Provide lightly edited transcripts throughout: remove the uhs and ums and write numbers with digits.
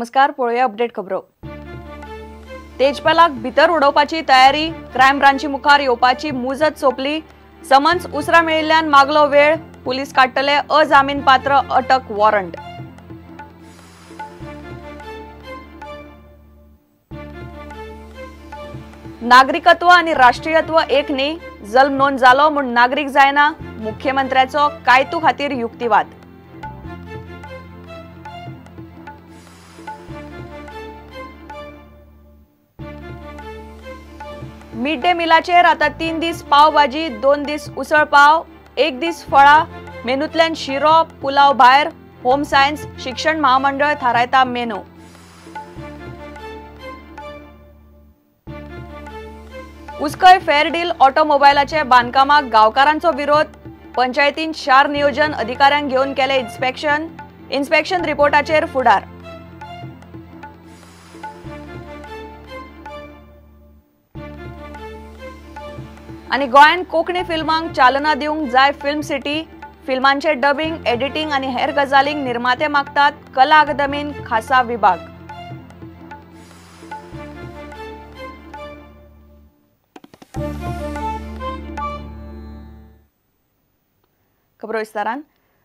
नमस्कार, पळोवया अपडेट खबरो। तेजपालाक भितर उडोवपाची तयारी, क्रायम ब्रांची मुखार येवपाची मुजत सोंपली। समन्स उसरा मेळिल्ल्यान मागलो वेळ, पुलीस काडटले अजामीन पात्र अटक वॉरंट। नागरिकत्व आणि राष्ट्रीयत्व एक न्ही, जल्म नोंद जालो म्हूण नागरिक जायना, मुख्यमंत्र्याचो कायतू खातीर युक्तिवाद। मिड डे मिलाचेर आता 3 दीस पाव भाजी, 2 दीस उसळ पाव, 1 दीस फळा, मेनूतल्यान शिरो, पुलाव भायर, होम सायन्स शिक्षण महामंडळ थारायता मेनू। उस्कय फेर डील ऑटोमोबायलाचे बांदकामाक गांवकारांचो विरोध, पंचायतीन शार नियोजन अधिकाऱ्यांक घेवन केले इन्स्पेक्शन रिपोर्टाचेर फुडार। आणि गोंयान कोंकणी फिल्मांक चालना दिवंक जाय फिल्म सिटी, फिल्मांचे डबिंग, एडिटिंग आणि हेर गजालींक निर्माते मागतात कला अकादमीन खासा विभाग। खबरो विस्तारान।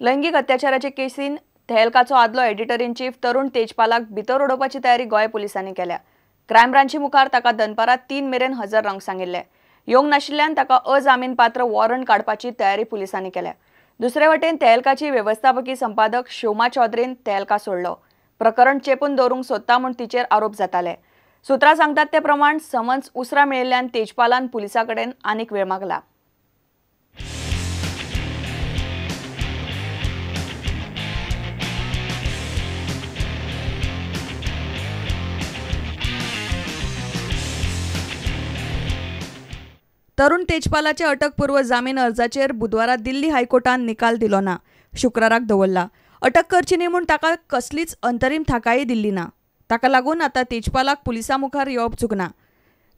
लैंगिक अत्याचाराचे केसीन तेहलकाचो आदलो एडिटर इन चीफ तरुण तेजपालाक भितर उडोवपाची तयारी गोंय पुलिसांनी केल्या। क्रायम ब्रांची मुखार ताका दनपारां 3 मेरेन हजर रावंक सांगिल्ले। येवंक नाशिल्ल्यान ताका अजामीन पात्र वॉरंट काडपाची तयारी पुलिसांनी केल्या। दुसरे वटेन तेहलकाची व्यवस्थापकीय संपादक शोमा चौधरीन तेहलका सोडलो। प्रकरण चेपून दवरूंक सोदता म्हूण तिचेर आरोप जाताले। सुत्रां सांगतात ते प्रमाण समन्स उसरा मेळिल्ल्यान तेजपालान पुलिसां कडेन आनीक वेळ मागला। तरुण तेजपालाचे अटकपूर्व जामीन अर्जाचेर बुधवारा दिल्ली हायकोर्टान निकाल दिलो ना, शुक्राराक दवरला। अटक करची न्ही म्हूण ताका कसलीच अंतरीम थाकाय दिल्ली ना। ताका लागून आतां तेजपालाक पुलिसां मुखार येवप चुकना।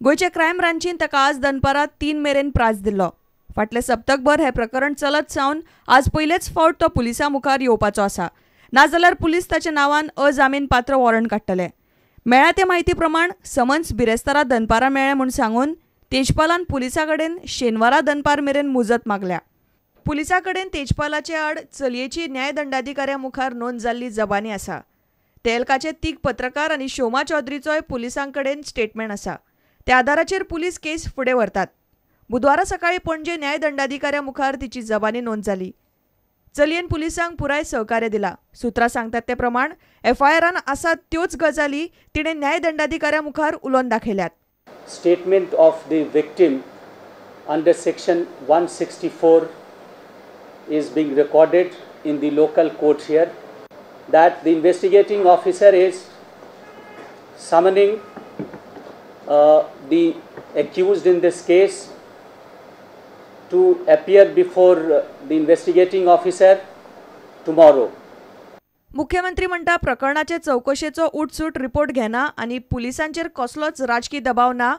गोंयचे क्रायम ब्रांचीन ताका आज दनपारां 3 मेरेन प्राझ दिल्लो। फाटले सप्तकभर हे प्रकरण चलत सावन आज पयलेच फावट तो पुलिसां मुखार येवपाचो आसा। नाजाल्यार पुलीस ताच्या नांवान अजामीन पात्र वॉरंट काडटले। मेळ्ळ्या ते म्हायती प्रमाण समन्स बिरेस्तारा दनपारां मेळ्ळें म्हूण सांगून तेजपालान पुलिसां कडेन शेनवारा दनपार मेरेन मुजत मागल्या। पुलिसां कडेन तेजपालाचे आड चलयेची न्यायदंडाधिकाऱ्या मुखार नोंद जाल्ली जबानी आसा। तेहलकाचे तीग पत्रकार आनी शोमा चौधरीचोय पुलिसां कडेन स्टेटमेंट आसा। त्या आदाराचेर पुलीस केस फुडें व्हरतात। बुधवारा सकाळी पणजे न्यायदंडाधिकाऱ्या मुखार तिची जबानी नोंद जाली। चलयेन पुलिसांक पुराय सहकार्य दिला। सुत्रां सांगतात ते प्रमाण एफआयआरान आसात त्योच गजाली तिणें न्यायदंडाधिकाऱ्या मुखार उलोवन दाखयल्यात। Statement of the victim under section 164 is being recorded in the local court here, that the investigating officer is summoning the accused in this case to appear before the investigating officer tomorrow. मुख्यमंत्री म्हणटा प्रकरणाचे चौकशेचो उठसूट report घेना आणि पुलिसांचेर कसलोच राजकीय दबाव ना।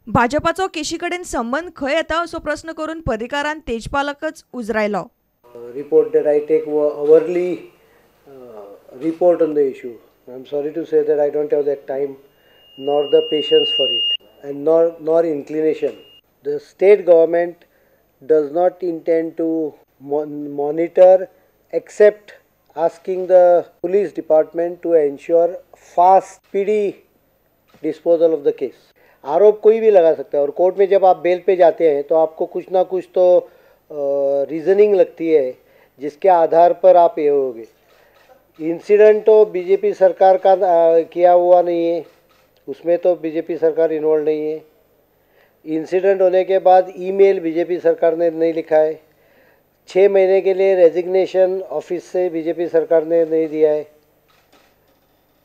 भाजपाचो केशी कडेन संबंध खंय येता असो प्रश्न करून पत्रकारान तेजपालाकच उजरायलो। Report that I take hourly report on the issue. I'm sorry to say that I don't have that time nor the patience for it and nor inclination. The state government does not intend to monitor except asking the police department to ensure fast, speedy disposal of the case. आरोप कोई भी लगा सकता है और court में जब आप बेल पे जाते हैं तो आपको कुछ ना कुछ तो रीजनिंग लगती है जिसके आधार पर आप ये होगे। इंसिडेंट तो बीजेपी सरकार का किया हुआ नहीं है, उसमें तो बीजेपी सरकार इन्वॉल्व नहीं है। इंसिडेंट होने के बाद ईमेल बीजेपी सरकार ने नहीं लिखा है। 6 महीने के लिए रेजिग्नेशन ऑफिस से बीजेपी सरकार ने नहीं दिया है।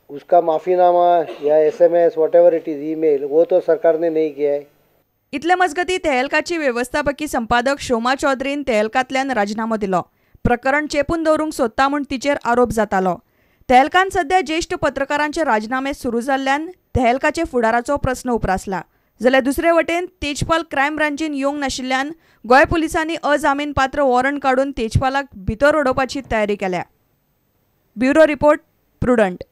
उसका माफीनामा या SMS whatever it is email वो तो सरकार ने नहीं किया है। इतले मजगती तेहलकाची व्यवस्थापकीय संपादक शोमा चौधरीन तेहलकांतल्यान राजीनामो दिलो। प्रकरण चेपून दवरूंक सोदता म्हूण तिचेर आरोप जातालो। तेहलकान सध्या ज्येष्ठ पत्रकारांचे राजीनामे सुरू जाल्ल्यान तेहलकाचे फुडाराचो प्रस्न उप्रासला। जाल्यार दुसरे वटेन तेजपाल क्रायम ब्रांचीन येवंक नाशिल्ल्यान गोंय पुलिसांनी अजामीन पात्र वॉरंट काडून तेजपालाक भितर उडोवपाची तयारी केल्या। Bureau report, prudent.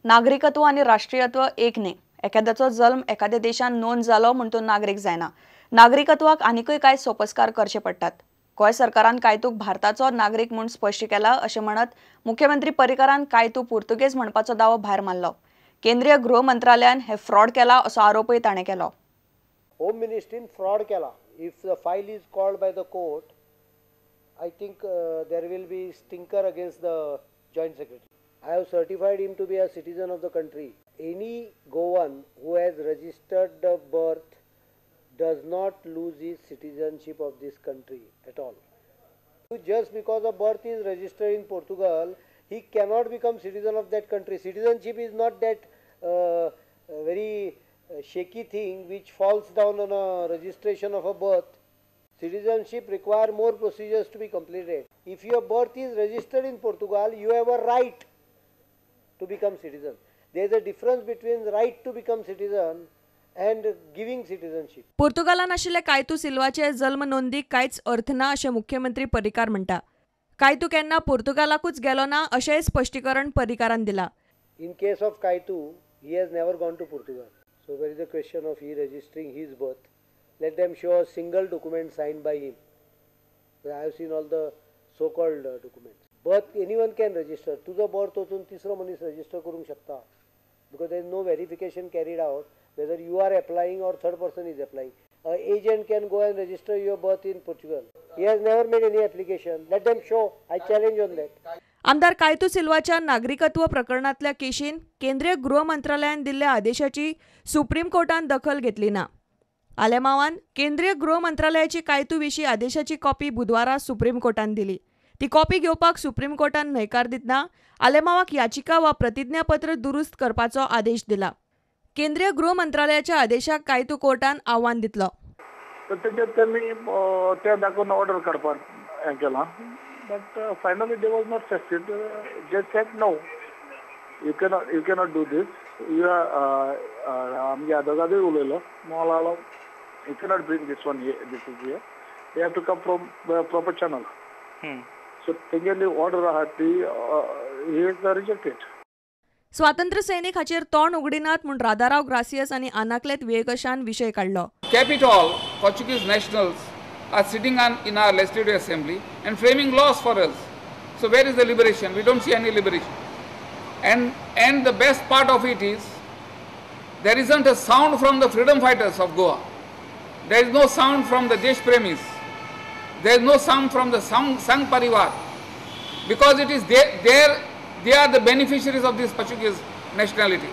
नागरिकत्व आणि राष्ट्रीयत्व एक न्ही. एखाद्याचो जल्म एखाद्या देशान नोंद जालो म्हूण तो नागरीक जायना. नागरिकत्वाक आनीकय कांय सोपस्कार करचे पडटात. गोंय सरकारान कायतूक भारताचो नागरीक म्हूण स्पश्ट केला अशें म्हणत मुख्यमंत्री पर्रीकारान कायतू पुर्तुगेज म्हणपाचो दावो भायर मारलो. केंद्रीय गृह मंत्रालयान हे फ्रॉड केला असो आरोपय ताणें केलो. Home Ministry fraud kela. If the file is called by the court, I think there will be stinker against the Joint Secretary. I have certified him to be a citizen of the country. Any Goan who has registered the birth does not lose his citizenship of this country at all. Just because a birth is registered in Portugal, he cannot become citizen of that country. Citizenship is not that very shaky thing which falls down on a registration of a birth. Citizenship require more procedures to be completed. If your birth is registered in Portugal, you have a right to become citizen. There is a difference between the right to become citizen and giving citizenship. पोर्तुगालान आशिल्ले कायतू सिल्वाचे जल्म नोंदीक कांयच अर्थ ना अशें मुख्यमंत्री पर्रीकार म्हणटा. कायतू केन्ना पोर्तुगालाकूच गेलो ना अशेंय स्पश्टीकरण पर्रीकारान दिला. In case of Kaitu, he has never gone to Portugal. So there is a question of he registering his birth. Let them show a single document signed by him. I have seen all the so-called documents. Birth anyone can register. तुझा birth वचून तिसरो मनीस register करूंक शकता. Because there is no verification carried out whether you are applying or third person is applying. An agent can go and register your birth in Portugal. He has never made any application. Let them show. I challenge on that. आमदार कायतू सिल्वाच्या नागरिकत्व प्रकरणातल्या केशीन केंद्रीय गृह मंत्रालयान दिल्ल्या आदेशाची supreme कोर्टान दखल घेतली ना. आलेमावान केंद्रीय गृह मंत्रालयाची कायतू विशीं आदेशाची कॉपी बुधवारा सुप्रीम कोर्टान दिली. ती कॉपी घेवपाक सुप्रीम कोर्टान न्हयकार दितना आलेमावाक याचिका वा प्रतिज्ञापत्र दुरुस्त करपाचो आदेश दिला. केंद्रीय गृह मंत्रालयाच्या आदेशाक कायतू कोर्टान आव्हान दितलो. त्याच्यात त्यांनी त्या दाखवून ऑर्डर करपाक हें केलां. But finally they was not succeed. Just said no. You cannot do this. You are आमगे आदोगादोय उलयलो. मोलालो. You cannot bring this one here. This is here. They have to come from proper channel. So तेंगेली order आहा ती he is rejected. स्वातंत्र्य सैनिक हाचेर तोंड उगडिनात म्हूण राधाराव ग्रासियस आनी आनाकलेत वेळकशान विशय काडलो. Capitol, Portuguese nationals are sitting in our legislative assembly and framing laws for us. So where is the liberation? We don't see any liberation. And the best part of it is there isn't a sound from the freedom fighters of Goa. There is no sound from the Desh Premis. There is no sound from the Sangh Parivar. Because it is they are the beneficiaries of this Portuguese nationality.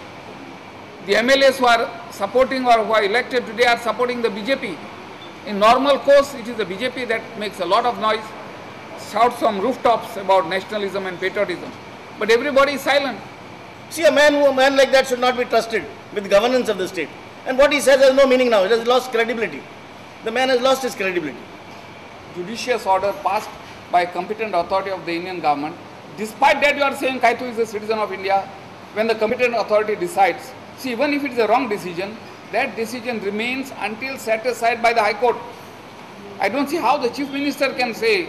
The MLAs who are supporting or who are elected today are supporting the BJP. In normal course, it is the BJP that makes a lot of noise, shouts from rooftops about nationalism and patriotism. But everybody is silent. See, a man like that should not be trusted with governance of the state. And what he says has no meaning now. It has lost credibility. The man has lost his credibility. Judicious order passed by competent authority of the Indian government. Despite that, you are saying Kaitu is a citizen of India. When the competent authority decides, see, even if it is a wrong decision, that decision remains until set aside by the High Court. I don't see how the Chief Minister can say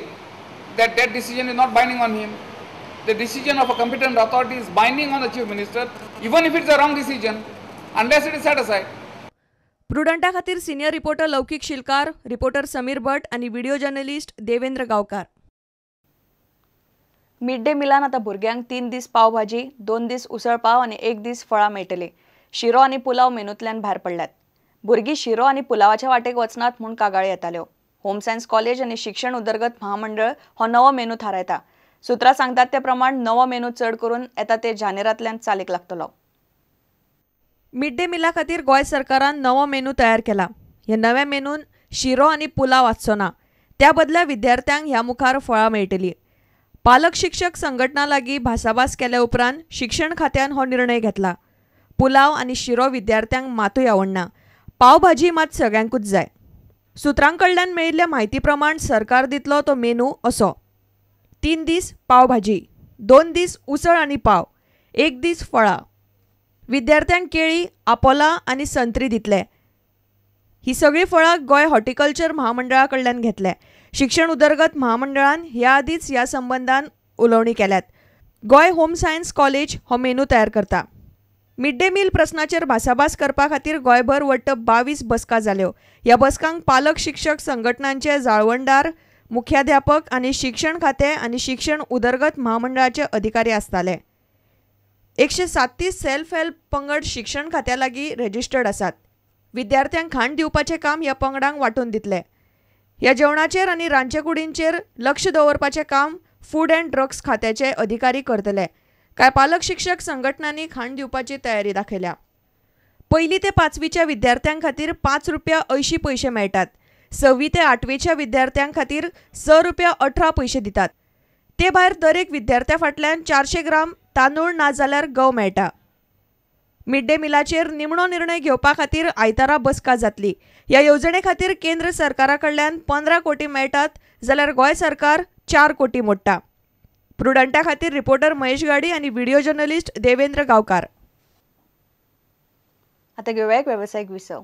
that that decision is not binding on him. The decision of a competent authority is binding on the Chief Minister, even if it's a wrong decision, unless it is set aside. प्रुडंटा खातीर senior reporter लौकिक Shilkar, reporter Sameer भट आणि video journalist Devendra गावकार. Mid day Milan आता भुरग्यांक 3 दीस पाव भाजी, 2 दीस उसळ पाव आणि 1 दीस फळां मेळटली. शिरो आणि पुलाव मेनूंतल्यान भायर पडल्यात. भुरगीं शिरो आणि पुलावाच्या वाटेक वचनात म्हूण कागाळी येताल्यो. होम सायन्स कॉलेज आणि शिक्षण उदरगत महामंडळ हो नवो मेनू थारायता. सुत्रां सांगतात ते प्रमाण नवो मेनू चड करून येता ते जानेरांतल्यान चालीक लागतलो. मिड डे मिला खातीर गोंय सरकारान नवो मेनू तयार केला. ह्या नव्या मेनून शिरो आणि पुलाव आसचो ना. त्या बदला विद्यार्थ्यांक ह्या मुखार फळां मेळटलीं. पालक शिक्षक संघटना लागीं भासाभास केल्या उपरांत शिक्षण खात्यान हो निर्णय घेतला. पुलाव आणि शिरो विद्यार्थ्यांक मातूय आवडना. पावभाजी मात सगळ्यांकूच जाय. सुत्रांकडल्यान मेळिल्ल्या म्हायती प्रमाण सरकार दितलो तो मेनू असो: 3 दीस पावभाजी, 2 दीस उसळ आणि पाव, 1 दीस फळां. विद्यार्थ्यांक केळी, आपोला आणि संत्री दितले. ही सगळी फळां गोंय हॉर्टिकल्चर महामंडळा कडल्यान घेतले. शिक्षण उदरगत महामंडळान ह्या आदींच ह्या संबंधान उलोवणी केल्यात. गोंय होम सायन्स कॉलेज हो मेनू तयार करता. मिड डे मील प्रस्नाचेर भासाभास करपा खातीर गोंयभर वट्ट 22 बसका जाल्यो. ह्या बसकांक पालक शिक्षक संघटनांचे जाळवणदार, मुख्याध्यापक आनी शिक्षण खाते आनी शिक्षण उदरगत महामंडळाचे अधिकारी आसताले. 137 सेल्फ हेल्प पंगड शिक्षण खात्या लागीं रेजिस्टर्ड आसात. विद्यार्थ्यांक खाण दिवपाचें काम ह्या पंगडांक वांटून दितले. ह्या जेवणाचेर आनी रांदचे लक्ष दवरपाचें काम फूड अँड ड्रग्स खात्याचे अधिकारी करतले. कांय पालक शिक्षक संघटनांनी खाण दिवपाची तयारी दाखयल्या. 1ली ते 5वीच्या विद्यार्थ्यां खातीर ₹5.80 मेळटात. 6वी ते 8वीच्या विद्यार्थ्यां खातीर ₹6.18 दितात. ते भायर दरेक विद्यार्थ्या फाटल्यान 400 ग्राम तांदूळ ना जाल्यार गंव मेळटा. मिड डे मिलाचेर निमणो निर्णय घेवपा खातीर आयतारा बसका जातली. ह्या येवजणे खातीर केंद्र सरकारा कडल्यान 15 कोटी मेळटात जाल्यार गोंय सरकार 4 कोटी मोडटा. प्रुडंटा खातीर रिपोर्टर महेश गाडी आनी व्हिडिओ जर्नलिस्ट देवेंद्र गांवकार. आता घेऊया एक व्यावसायिक विसव.